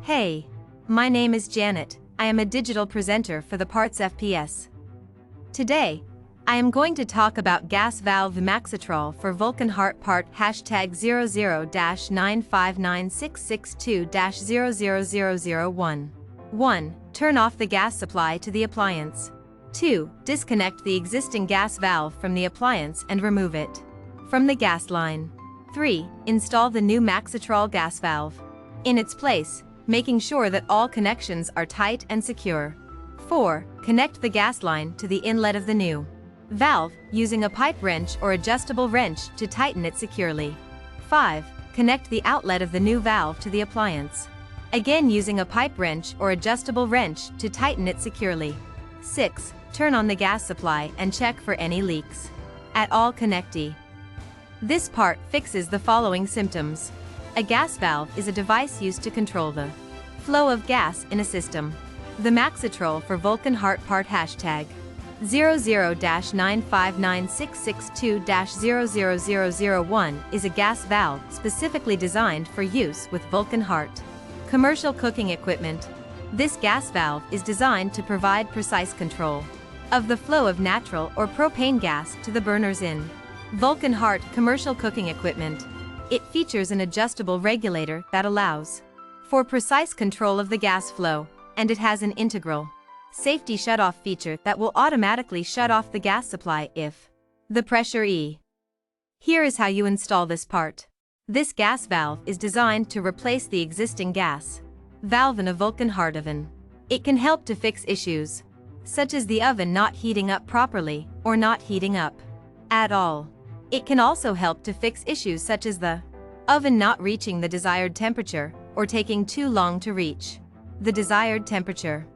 Hey, my name is Janet. I am a digital presenter for the PartsFPS. Today, I am going to talk about gas valve Maxitrol for Vulcan Hart part #00-9596662-00001. 1. Turn off the gas supply to the appliance. 2. Disconnect the existing gas valve from the appliance and remove it from the gas line. 3. Install the new Maxitrol gas valve in its place, making sure that all connections are tight and secure. 4. Connect the gas line to the inlet of the new valve, using a pipe wrench or adjustable wrench to tighten it securely. 5. Connect the outlet of the new valve to the appliance, again using a pipe wrench or adjustable wrench to tighten it securely. 6. Turn on the gas supply and check for any leaks at all connectee. This part fixes the following symptoms. A gas valve is a device used to control the flow of gas in a system. The Maxitrol for Vulcan Hart part #00-9596662-00001 is a gas valve specifically designed for use with Vulcan Hart commercial cooking equipment. This gas valve is designed to provide precise control of the flow of natural or propane gas to the burners in Vulcan Hart commercial cooking equipment. It features an adjustable regulator that allows for precise control of the gas flow, and it has an integral safety shutoff feature that will automatically shut off the gas supply if the pressure E. Here is how you install this part. This gas valve is designed to replace the existing gas valve in a Vulcan Hart oven. It can help to fix issues such as the oven not heating up properly or not heating up at all. It can also help to fix issues such as the oven not reaching the desired temperature or taking too long to reach the desired temperature.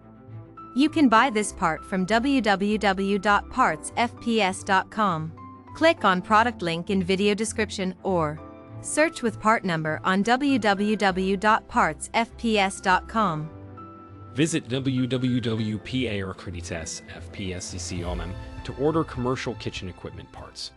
You can buy this part from www.partsfps.com. Click on product link in video description or search with part number on www.partsfps.com. Visit www.partsfps.com to order commercial kitchen equipment parts.